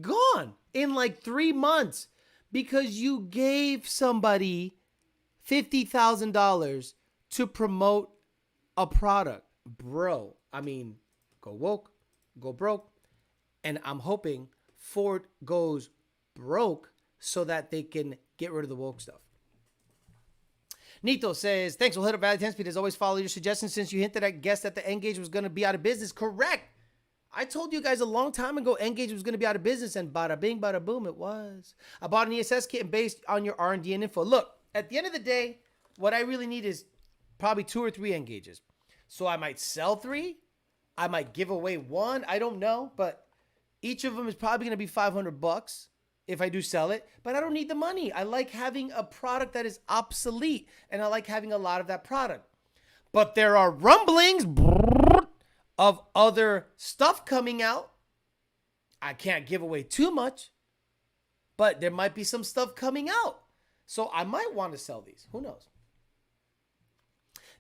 Gone in like 3 months because you gave somebody $50,000 to promote a product. Bro, I mean, go woke, go broke. And I'm hoping Ford goes broke so that they can get rid of the woke stuff. Nito says, thanks, we'll hit up Valley 10 Speed. As always, follow your suggestions since you hinted at guess that the N-Gage was going to be out of business. Correct. I told you guys a long time ago N-Gage was going to be out of business, and bada bing, bada boom, it was. I bought an ESS kit based on your R&D and info. Look, at the end of the day, what I really need is probably 2 or 3 N-Gages. So I might sell 3. I might give away 1. I don't know. But Each of them is probably going to be $500 if I do sell it, but I don't need the money. I like having a product that is obsolete, and I like having a lot of that product. But there are rumblings of other stuff coming out. I can't give away too much, but there might be some stuff coming out. So I might want to sell these. Who knows?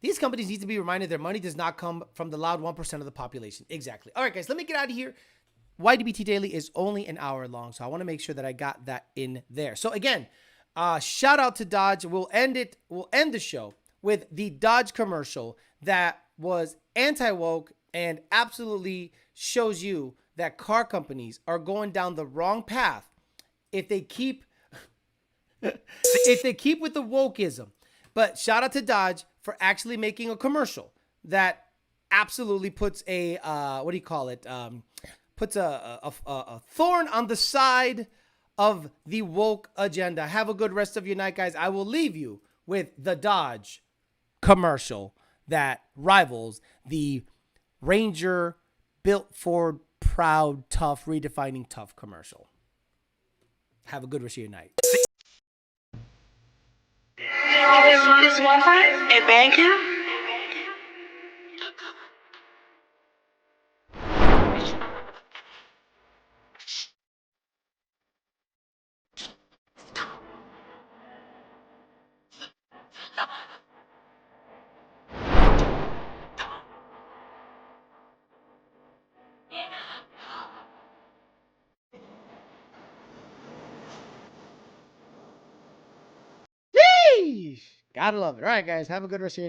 These companies need to be reminded their money does not come from the loud 1% of the population. Exactly. All right, guys, let me get out of here. YDBT Daily is only an hour long, so I want to make sure that I got that in there. So again, shout out to Dodge. We'll end the show with the Dodge commercial that was anti-woke and absolutely shows you that car companies are going down the wrong path if they keep with the wokeism. But shout out to Dodge for actually making a commercial that absolutely puts a puts a thorn on the side of the woke agenda. Have a good rest of your night, guys. I will leave you with the Dodge commercial that rivals the Ranger built Ford proud, tough, redefining tough commercial. Have a good rest of your night. This one time in Bandcamp. Gotta love it. All right, guys. Have a good rest of your